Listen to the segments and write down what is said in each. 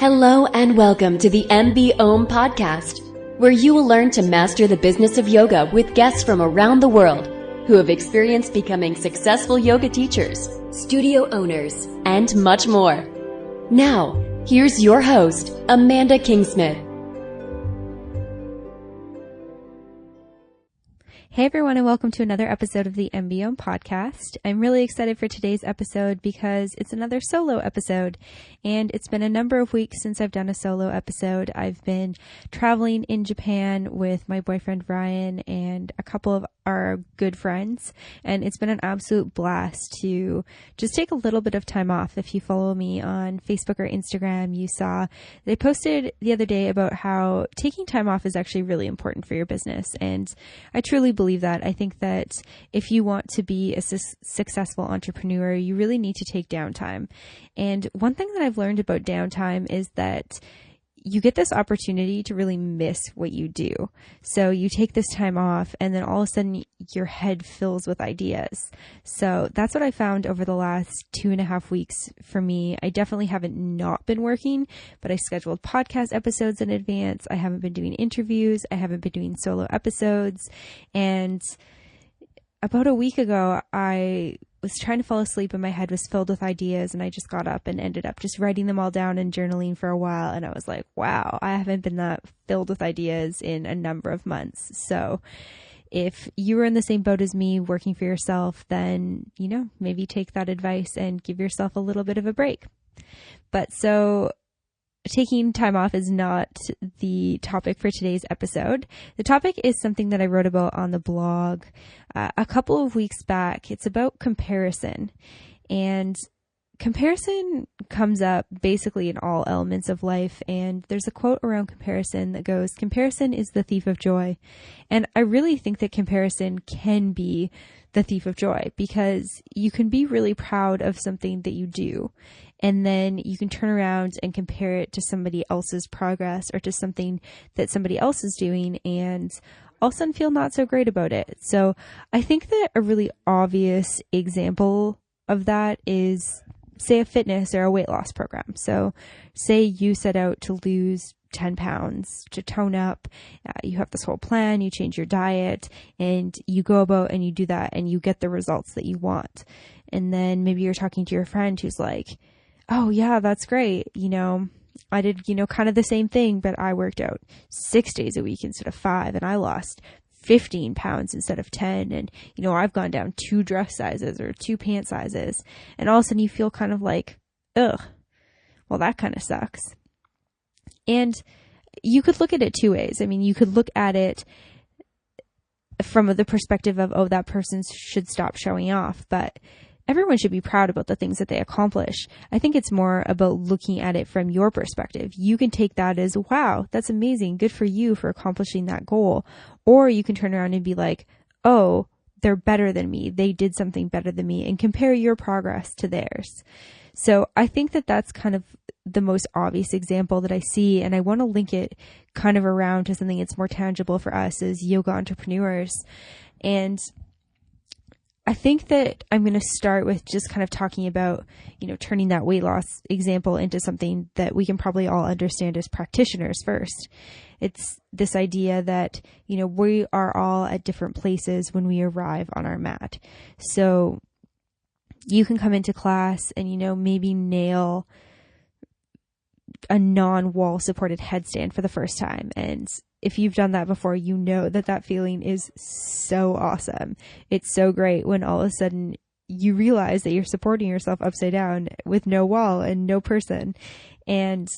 Hello and welcome to the MB Om podcast, where you will learn to master the business of yoga with guests from around the world who have experienced becoming successful yoga teachers, studio owners, and much more. Now, here's your host, Amanda Kingsmith. Hey everyone, and welcome to another episode of the MB Om podcast. I'm really excited for today's episode because it's another solo episode, and it's been a number of weeks since I've done a solo episode. I've been traveling in Japan with my boyfriend Ryan and a couple of our good friends, and it's been an absolute blast to just take a little bit of time off. If you follow me on Facebook or Instagram, you saw they posted the other day about how taking time off is actually really important for your business, and I truly believe that. I think that if you want to be a successful entrepreneur, you really need to take downtime. And one thing that I've learned about downtime is that you get this opportunity to really miss what you do. So you take this time off and then all of a sudden your head fills with ideas. So that's what I found over the last 2.5 weeks for me. I definitely haven't not been working, but I scheduled podcast episodes in advance. I haven't been doing interviews. I haven't been doing solo episodes. And about a week ago, I was trying to fall asleep and my head was filled with ideas, and I just got up and ended up just writing them all down and journaling for a while. And I was like, wow, I haven't been that filled with ideas in a number of months. So if you were in the same boat as me working for yourself, then, maybe take that advice and give yourself a little bit of a break. But so taking time off is not the topic for today's episode. The topic is something that I wrote about on the blog a couple of weeks back. It's about comparison. And comparison comes up basically in all elements of life. And there's a quote around comparison that goes, "Comparison is the thief of joy." And I really think that comparison can be the thief of joy, because you can be really proud of something that you do, and then you can turn around and compare it to somebody else's progress or to something that somebody else is doing, and all of a sudden feel not so great about it. So I think that a really obvious example of that is, say, a fitness or a weight loss program. So say you set out to lose 10 pounds, to tone up, you have this whole plan, you change your diet, and you go about and you do that and you get the results that you want. And then maybe you're talking to your friend who's like, "Oh yeah, that's great. I did, kind of the same thing, but I worked out 6 days a week instead of 5, and I lost 15 pounds instead of 10. And, I've gone down 2 dress sizes or 2 pant sizes." And all of a sudden you feel kind of like, ugh, well, that kind of sucks. And you could look at it 2 ways. I mean, you could look at it from the perspective of, oh, that person should stop showing off, but everyone should be proud about the things that they accomplish. I think it's more about looking at it from your perspective. You can take that as, wow, that's amazing. Good for you for accomplishing that goal. Or you can turn around and be like, oh, they're better than me. They did something better than me, and compare your progress to theirs. So I think that that's kind of the most obvious example that I see, and I want to link it kind of around to something that's more tangible for us as yoga entrepreneurs. And I think that I'm going to start with just kind of talking about, turning that weight loss example into something that we can probably all understand as practitioners first. It's this idea that, we are all at different places when we arrive on our mat. So you can come into class and, maybe nail a non-wall supported headstand for the first time. And if you've done that before, you know that feeling is so awesome. It's so great when all of a sudden you realize that you're supporting yourself upside down with no wall and no person. And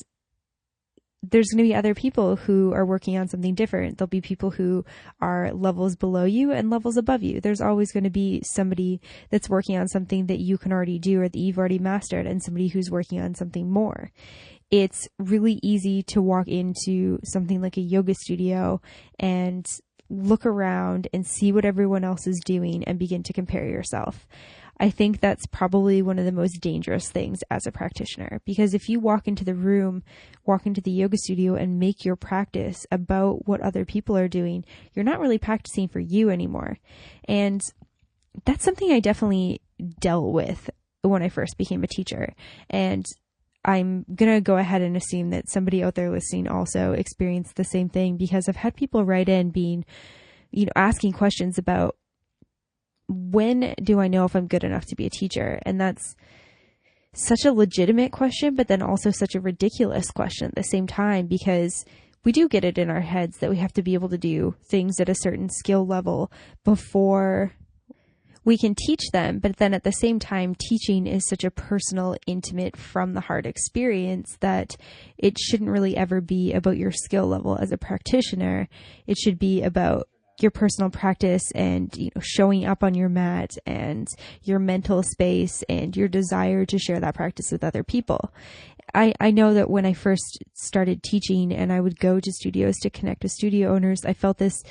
there's going to be other people who are working on something different. There'll be people who are levels below you and levels above you. There's always going to be somebody that's working on something that you can already do or that you've already mastered, and somebody who's working on something more. It's really easy to walk into something like a yoga studio and look around and see what everyone else is doing and begin to compare yourself. I think that's probably one of the most dangerous things as a practitioner, because if you walk into the yoga studio and make your practice about what other people are doing, you're not really practicing for you anymore. And that's something I definitely dealt with when I first became a teacher. And I'm going to go ahead and assume that somebody out there listening also experienced the same thing, because I've had people write in asking questions about, when do I know if I'm good enough to be a teacher? And that's such a legitimate question, but then also such a ridiculous question at the same time, because we do get it in our heads that we have to be able to do things at a certain skill level before we can teach them. But then at the same time, teaching is such a personal, intimate, from the heart experience that it shouldn't really ever be about your skill level as a practitioner. It should be about your personal practice and, showing up on your mat and your mental space and your desire to share that practice with other people. I know that when I first started teaching and I would go to studios to connect with studio owners, I felt this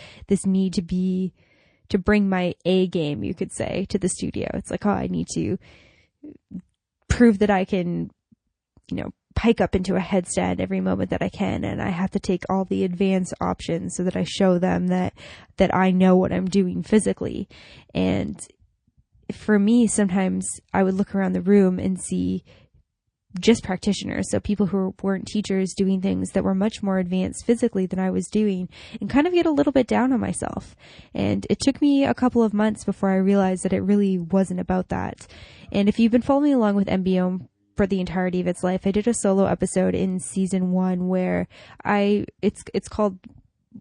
need to bring my A game, you could say, to the studio. It's like, I need to prove that I can, pike up into a headstand every moment that I can. And I have to take all the advanced options so that I show them that I know what I'm doing physically. And for me, sometimes I would look around the room and see just practitioners, so people who weren't teachers, doing things that were much more advanced physically than I was doing, and kind of get a little bit down on myself. And it took me a couple of months before I realized that it really wasn't about that. And if you've been following along with MBO for the entirety of its life, I did a solo episode in season 1 where it's called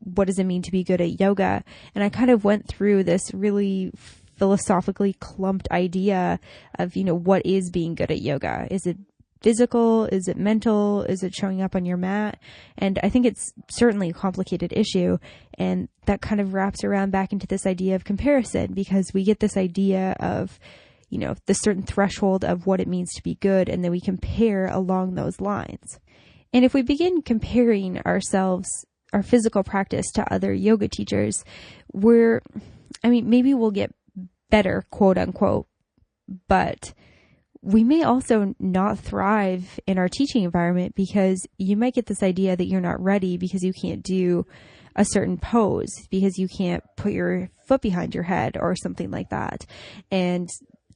What Does It Mean to Be Good at Yoga? And I kind of went through this really philosophically clumped idea of, what is being good at yoga? Is it physical? Is it mental? Is it showing up on your mat? And I think it's certainly a complicated issue. And that kind of wraps around back into this idea of comparison, because we get this idea of, the certain threshold of what it means to be good, and then we compare along those lines. And if we begin comparing ourselves, our physical practice, to other yoga teachers, maybe we'll get better, quote unquote, but we may also not thrive in our teaching environment, because you might get this idea that you're not ready because you can't do a certain pose, because you can't put your foot behind your head or something like that. And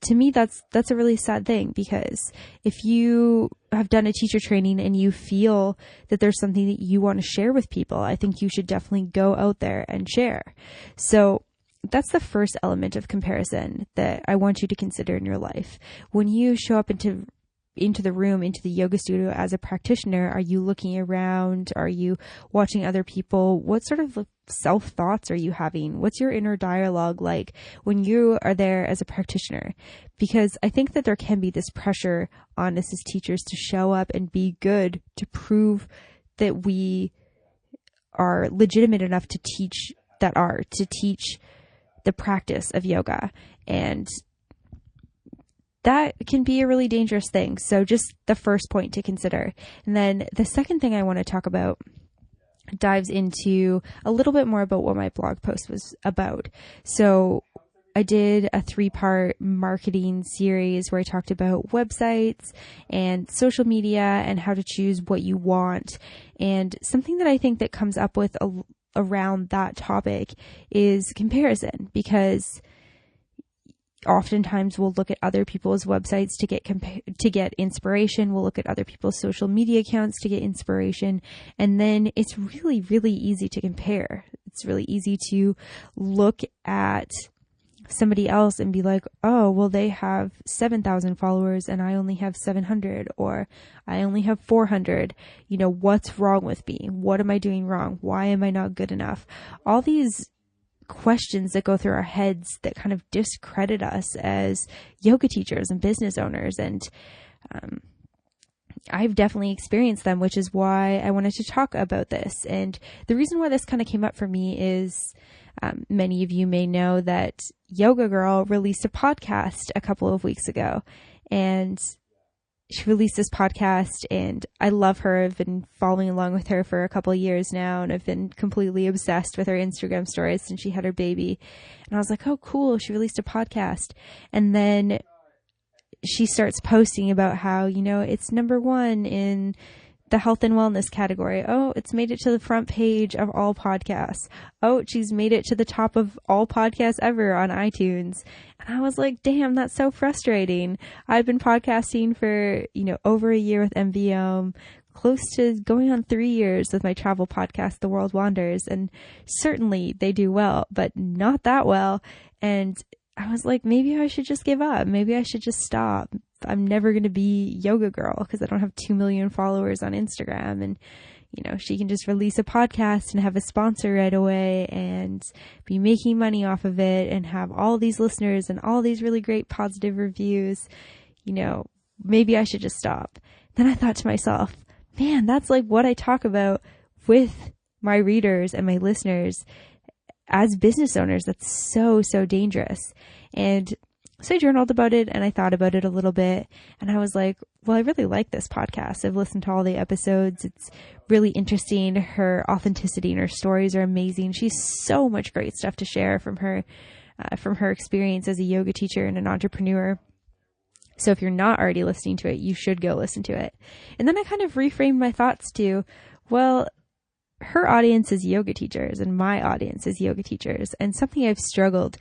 to me, that's a really sad thing, because if you have done a teacher training and you feel that there's something that you want to share with people, I think you should definitely go out there and share. So that's the first element of comparison that I want you to consider in your life. When you show up into the room, into the yoga studio as a practitioner, are you looking around? Are you watching other people? What sort of self-thoughts are you having? What's your inner dialogue like when you are there as a practitioner? Because I think that there can be this pressure on us as teachers to show up and be good, to prove that we are legitimate enough to teach that art, to teach the practice of yoga. And that can be a really dangerous thing. So just the first point to consider. And then the second thing I want to talk about dives into a little bit more about what my blog post was about. So I did a 3-part marketing series where I talked about websites and social media and how to choose what you want. And something that I think that comes up with around that topic is comparison, because oftentimes we'll look at other people's websites to get inspiration. We'll look at other people's social media accounts to get inspiration. And then it's really, really easy to compare. It's really easy to look at somebody else and be like, oh, well, they have 7,000 followers and I only have 700, or I only have 400. What's wrong with me? What am I doing wrong? Why am I not good enough? All these questions that go through our heads that kind of discredit us as yoga teachers and business owners. And I've definitely experienced them, which is why I wanted to talk about this. And the reason why this kind of came up for me is many of you may know that Yoga Girl released a podcast a couple of weeks ago, and she released this podcast, and I love her. I've been following along with her for a couple of years now, and I've been completely obsessed with her Instagram stories since she had her baby. And I was like, oh, cool, she released a podcast. And then she starts posting about how, it's #1 in the health and wellness category. Oh, it's made it to the front page of all podcasts. Oh, she's made it to the top of all podcasts ever on iTunes. And I was like, damn, that's so frustrating. I've been podcasting for, over a year with MBOM, close to going on 3 years with my travel podcast, The World Wanders. And certainly they do well, but not that well. And I was like, maybe I should just give up. Maybe I should just stop. I'm never going to be Yoga Girl because I don't have 2 million followers on Instagram. And, she can just release a podcast and have a sponsor right away and be making money off of it and have all these listeners and all these really great positive reviews. Maybe I should just stop. Then I thought to myself, man, that's like what I talk about with my readers and my listeners as business owners. That's so, so dangerous. And so I journaled about it and I thought about it a little bit and I was like, well, I really like this podcast. I've listened to all the episodes. It's really interesting. Her authenticity and her stories are amazing. She's so much great stuff to share from her experience as a yoga teacher and an entrepreneur. So if you're not already listening to it, you should go listen to it. And then I kind of reframed my thoughts to, well, her audience is yoga teachers and my audience is yoga teachers. And something I've struggled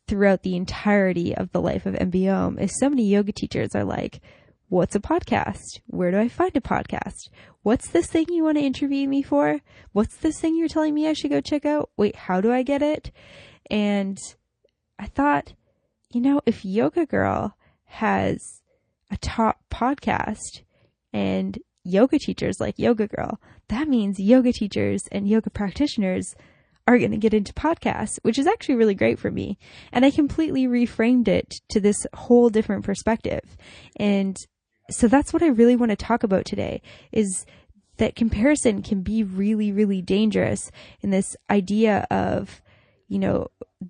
throughout the entirety of the life of MBOM is so many yoga teachers are like, what's a podcast? Where do I find a podcast? What's this thing you want to interview me for? What's this thing you're telling me I should go check out? Wait, how do I get it? And I thought, if Yoga Girl has a top podcast and yoga teachers like Yoga Girl, that means yoga teachers and yoga practitioners are going to get into podcasts, which is actually really great for me. And I completely reframed it to this whole different perspective. And so that's what I really want to talk about today, is that comparison can be really, really dangerous in this idea of,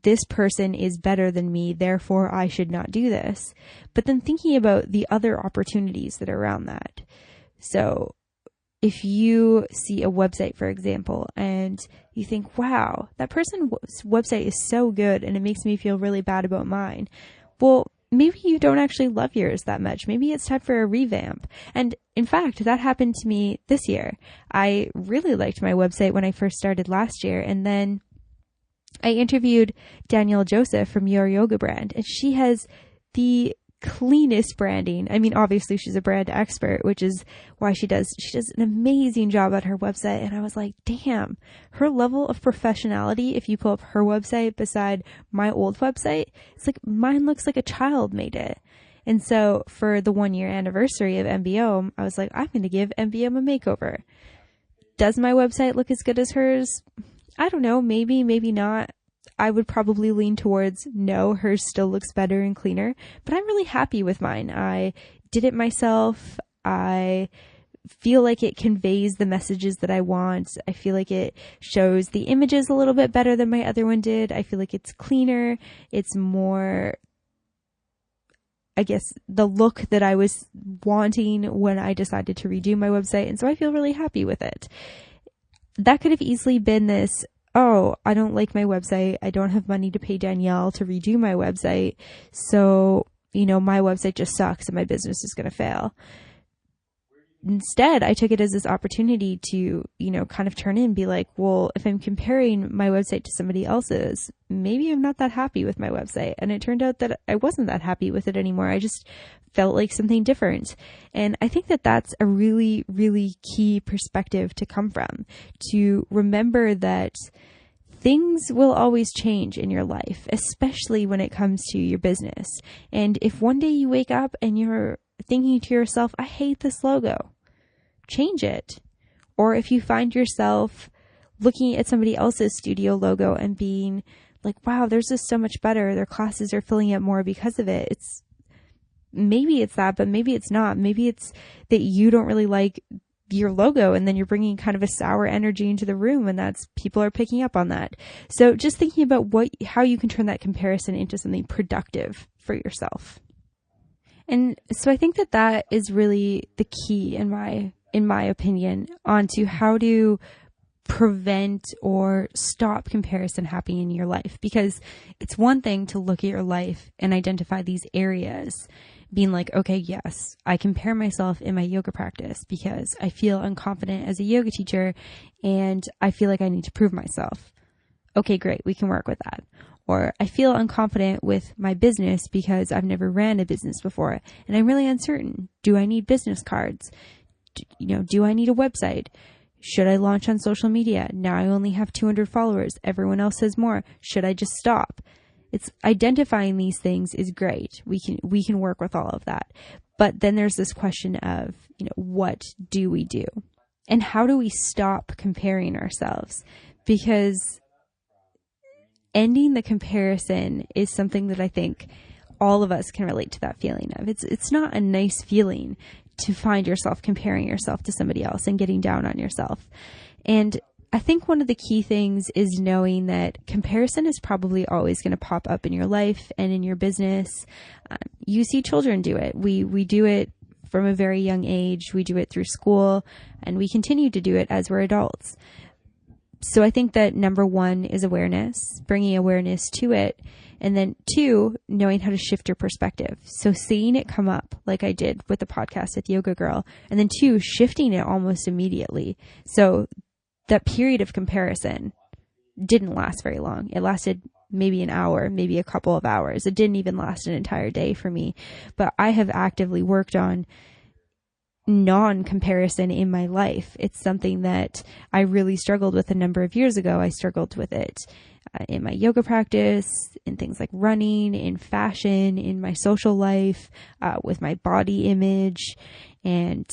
this person is better than me, therefore I should not do this. But then thinking about the other opportunities that are around that. So if you see a website, for example, and you think, wow, that person's website is so good and it makes me feel really bad about mine. Well, maybe you don't actually love yours that much. Maybe it's time for a revamp. And in fact, that happened to me this year. I really liked my website when I first started last year. And then I interviewed Danielle Joseph from Your Yoga Brand, and she has the cleanest branding. I mean, obviously she's a brand expert, which is why she does an amazing job at her website. And I was like, damn, her level of professionality, if you pull up her website beside my old website, it's like mine looks like a child made it. And so for the 1 year anniversary of MBOM, I was like, I'm going to give MBOM a makeover. Does my website look as good as hers? I don't know. Maybe, maybe not. I would probably lean towards no, hers still looks better and cleaner, but I'm really happy with mine. I did it myself. I feel like it conveys the messages that I want. I feel like it shows the images a little bit better than my other one did. I feel like it's cleaner. It's more, I guess, the look that I was wanting when I decided to redo my website. And so I feel really happy with it. That could have easily been this, oh, I don't like my website. I don't have money to pay Danielle to redo my website. So, my website just sucks and my business is going to fail. Instead, I took it as this opportunity to, kind of turn in and be like, well, if I'm comparing my website to somebody else's, maybe I'm not that happy with my website. And it turned out that I wasn't that happy with it anymore. I just felt like something different. And I think that that's a really, really key perspective to come from, to remember that things will always change in your life, especially when it comes to your business. And if one day you wake up and you're thinking to yourself, I hate this logo, change it. Or if you find yourself looking at somebody else's studio logo and being like, wow, theirs is so much better. Their classes are filling up more because of it. Maybe it's that, but maybe it's not. Maybe it's that you don't really like your logo and then you're bringing kind of a sour energy into the room, and that's, people are picking up on that. So just thinking about how you can turn that comparison into something productive for yourself. And so I think that is really the key in my opinion onto how to prevent or stop comparison happening in your life. Because it's one thing to look at your life and identify these areas being like, okay, yes, I compare myself in my yoga practice because I feel unconfident as a yoga teacher and I feel like I need to prove myself. Okay, great. We can work with that. Or I feel unconfident with my business because I've never ran a business before and I'm really uncertain. Do I need business cards? Do I need a website? Should I launch on social media? Now I only have 200 followers. Everyone else has more. Should I just stop? It's identifying these things is great. We can work with all of that. But then there's this question of, what do we do? And how do we stop comparing ourselves? Because ending the comparison is something that I think all of us can relate to that feeling of. It's not a nice feeling to find yourself comparing yourself to somebody else and getting down on yourself. And I think one of the key things is knowing that comparison is probably always going to pop up in your life and in your business. You see children do it. We do it from a very young age. We do it through school and we continue to do it as we're adults. So I think that number one is awareness, bringing awareness to it. And then 2, knowing how to shift your perspective. So seeing it come up like I did with the podcast with Yoga Girl. And then 2, shifting it almost immediately. So that period of comparison didn't last very long. It lasted maybe an hour, maybe a couple of hours. It didn't even last an entire day for me. But I have actively worked on non-comparison in my life. It's something that I really struggled with a number of years ago. I struggled with it in my yoga practice, in things like running, in fashion, in my social life, with my body image. And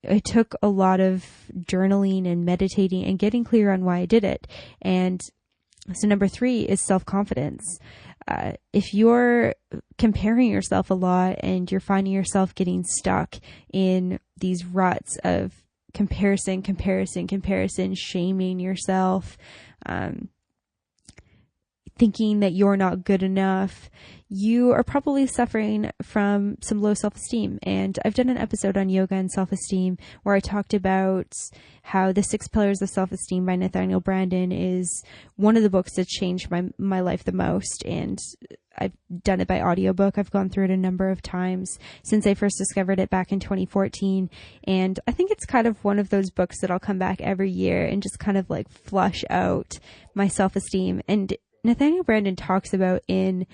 it took a lot of journaling and meditating and getting clear on why I did it. And so number 3 is self-confidence. If you're comparing yourself a lot and you're finding yourself getting stuck in these ruts of comparison, shaming yourself, thinking that you're not good enough, you are probably suffering from some low self-esteem. And I've done an episode on yoga and self-esteem where I talked about how The 6 Pillars of Self-Esteem by Nathaniel Branden is one of the books that changed my life the most. And I've done it by audiobook. I've gone through it a number of times since I first discovered it back in 2014. And I think it's kind of one of those books that I'll come back every year and just kind of like flush out my self-esteem. And Nathaniel Branden talks about in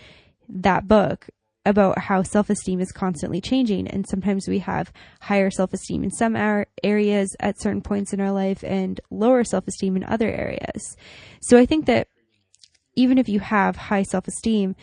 that book about how self-esteem is constantly changing. And sometimes we have higher self-esteem in some areas at certain points in our life and lower self-esteem in other areas. So I think that even if you have high self-esteem,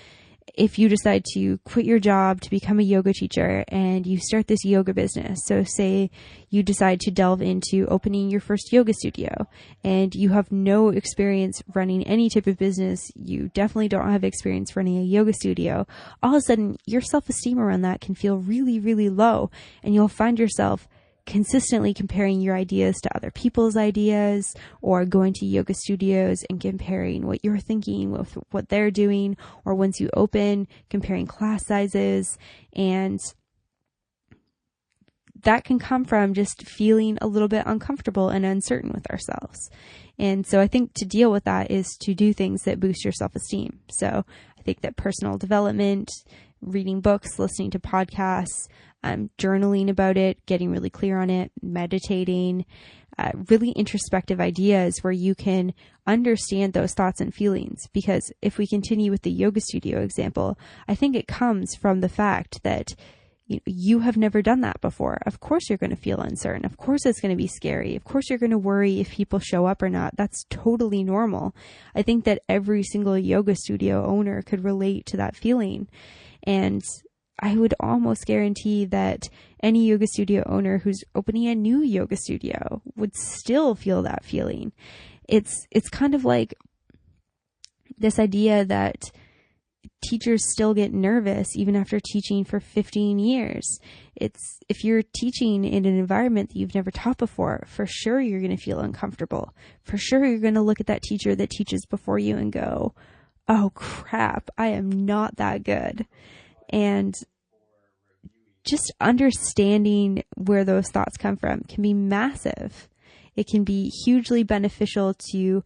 if you decide to quit your job to become a yoga teacher and you start this yoga business, so say you decide to delve into opening your first yoga studio and you have no experience running any type of business, you definitely don't have experience running a yoga studio, all of a sudden your self-esteem around that can feel really, really low, and you'll find yourself consistently comparing your ideas to other people's ideas, or going to yoga studios and comparing what you're thinking with what they're doing, or once you open, comparing class sizes. And that can come from just feeling a little bit uncomfortable and uncertain with ourselves. And so I think to deal with that is to do things that boost your self-esteem. So I think that personal development, reading books, listening to podcasts, journaling about it, getting really clear on it, meditating, really introspective ideas where you can understand those thoughts and feelings. Because if we continue with the yoga studio example, I think it comes from the fact that you have never done that before. Of course you're going to feel uncertain. Of course it's going to be scary. Of course you're going to worry if people show up or not. That's totally normal. I think that every single yoga studio owner could relate to that feeling. And I would almost guarantee that any yoga studio owner who's opening a new yoga studio would still feel that feeling. It's kind of like this idea that teachers still get nervous even after teaching for 15 years. It's if you're teaching in an environment that you've never taught before, for sure you're going to feel uncomfortable. For sure you're going to look at that teacher that teaches before you and go, oh crap, I am not that good. And just understanding where those thoughts come from can be massive. It can be hugely beneficial to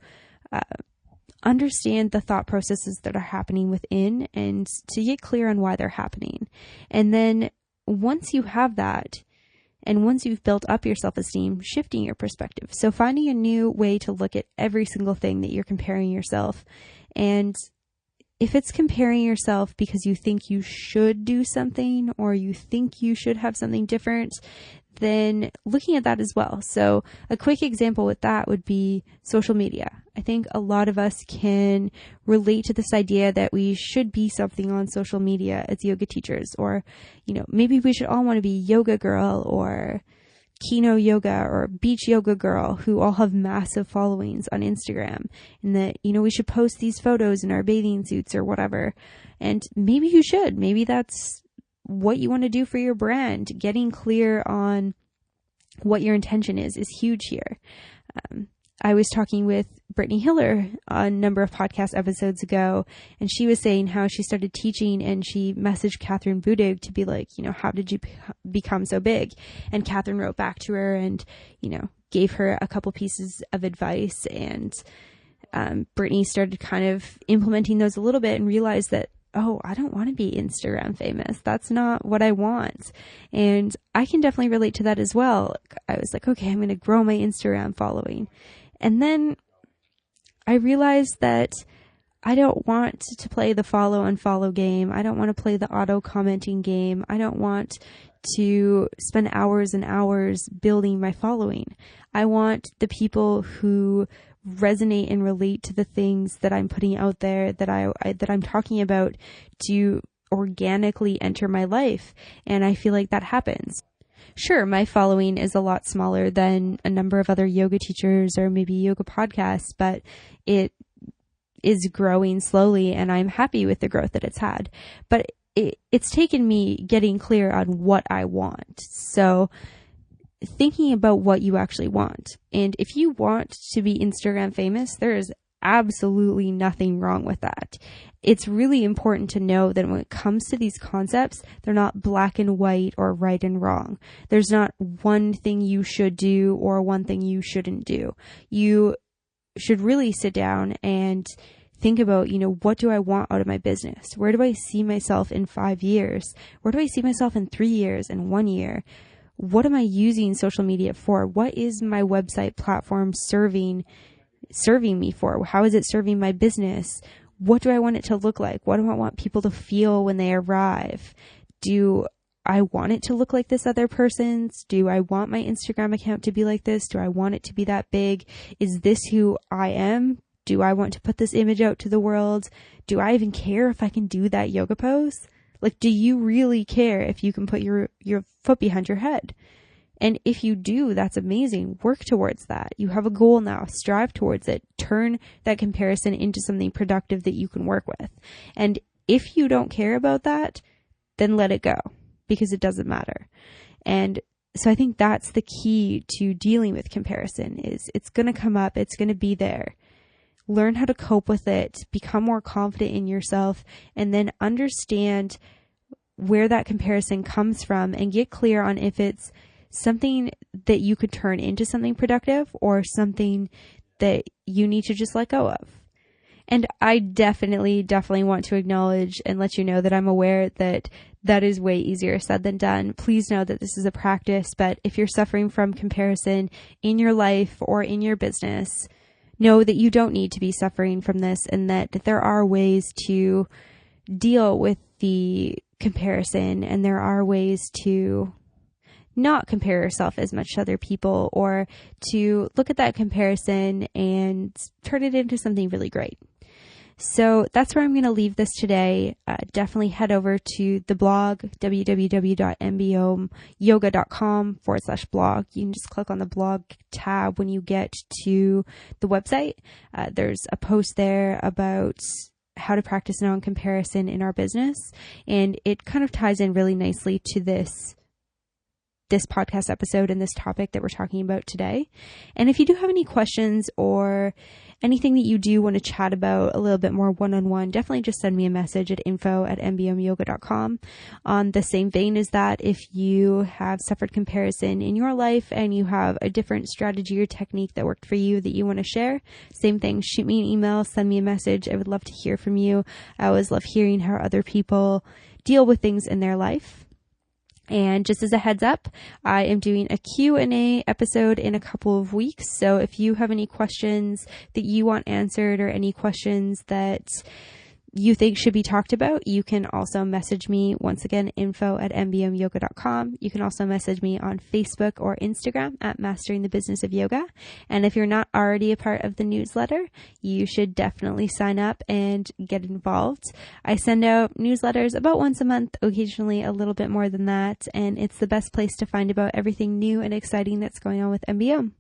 understand the thought processes that are happening within and to get clear on why they're happening. And then once you have that, and once you've built up your self-esteem, shifting your perspective. So finding a new way to look at every single thing that you're comparing yourself. And if it's comparing yourself because you think you should do something or you think you should have something different, then looking at that as well. So a quick example with that would be social media. I think a lot of us can relate to this idea that we should be something on social media as yoga teachers, or, maybe we should all want to be yoga girl or Kino yoga or beach yoga girl, who all have massive followings on Instagram, and that, we should post these photos in our bathing suits or whatever. And maybe you should, maybe that's what you want to do for your brand. Getting clear on what your intention is huge here. I was talking with Brittany Hiller on a number of podcast episodes ago, and she was saying how she started teaching and she messaged Catherine Budig to be like, how did you become so big? And Catherine wrote back to her and, gave her a couple pieces of advice, and Brittany started kind of implementing those a little bit and realized that, oh, I don't want to be Instagram famous. That's not what I want. And I can definitely relate to that as well. I was like, okay, I'm going to grow my Instagram following. And then I realized that I don't want to play the follow unfollow game. I don't want to play the auto commenting game. I don't want to spend hours and hours building my following. I want the people who resonate and relate to the things that I'm putting out there, that I'm talking about, to organically enter my life. And I feel like that happens. Sure, my following is a lot smaller than a number of other yoga teachers or maybe yoga podcasts, but it is growing slowly and I'm happy with the growth that it's had. But it's taken me getting clear on what I want. So thinking about what you actually want. And if you want to be Instagram famous, there is absolutely nothing wrong with that. It's really important to know that when it comes to these concepts, they're not black and white or right and wrong. There's not one thing you should do or one thing you shouldn't do. You should really sit down and think about, what do I want out of my business? Where do I see myself in 5 years? Where do I see myself in 3 years and 1 year? What am I using social media for? What is my website platform serving me for? How is it serving my business? What do I want it to look like? What do I want people to feel when they arrive? Do I want it to look like this other person's? Do I want my Instagram account to be like this? Do I want it to be that big? Is this who I am? Do I want to put this image out to the world? Do I even care if I can do that yoga pose? Like, do you really care if you can put your foot behind your head? And if you do, that's amazing. Work towards that. You have a goal now. Strive towards it. Turn that comparison into something productive that you can work with. And if you don't care about that, then let it go, because it doesn't matter. And so I think that's the key to dealing with comparison. Is it's going to come up. It's going to be there. Learn how to cope with it, become more confident in yourself, and then understand where that comparison comes from and get clear on if it's something that you could turn into something productive or something that you need to just let go of. And I definitely want to acknowledge and let you know that I'm aware that that is way easier said than done. Please know that this is a practice, but if you're suffering from comparison in your life or in your business, know that you don't need to be suffering from this, and that there are ways to deal with the comparison, and there are ways to not compare yourself as much to other people, or to look at that comparison and turn it into something really great. So that's where I'm going to leave this today. Definitely head over to the blog, www.mbomyoga.com/blog. You can just click on the blog tab when you get to the website. There's a post there about how to practice non-comparison in our business. And it kind of ties in really nicely to this podcast episode and this topic that we're talking about today. And if you do have any questions or anything that you do want to chat about a little bit more one-on-one, definitely just send me a message at info@mbomyoga.com. On the same vein as that, if you have suffered comparison in your life and you have a different strategy or technique that worked for you that you want to share, same thing, shoot me an email, send me a message. I would love to hear from you. I always love hearing how other people deal with things in their life. And just as a heads up, I am doing a Q&A episode in a couple of weeks. So if you have any questions that you want answered or any questions that you think should be talked about, you can also message me. Once again, info@mbomyoga.com. You can also message me on Facebook or Instagram at Mastering the Business of Yoga. And if you're not already a part of the newsletter, you should definitely sign up and get involved. I send out newsletters about once a month, occasionally a little bit more than that. And it's the best place to find about everything new and exciting that's going on with MBO.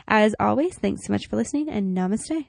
As always, thanks so much for listening, and namaste.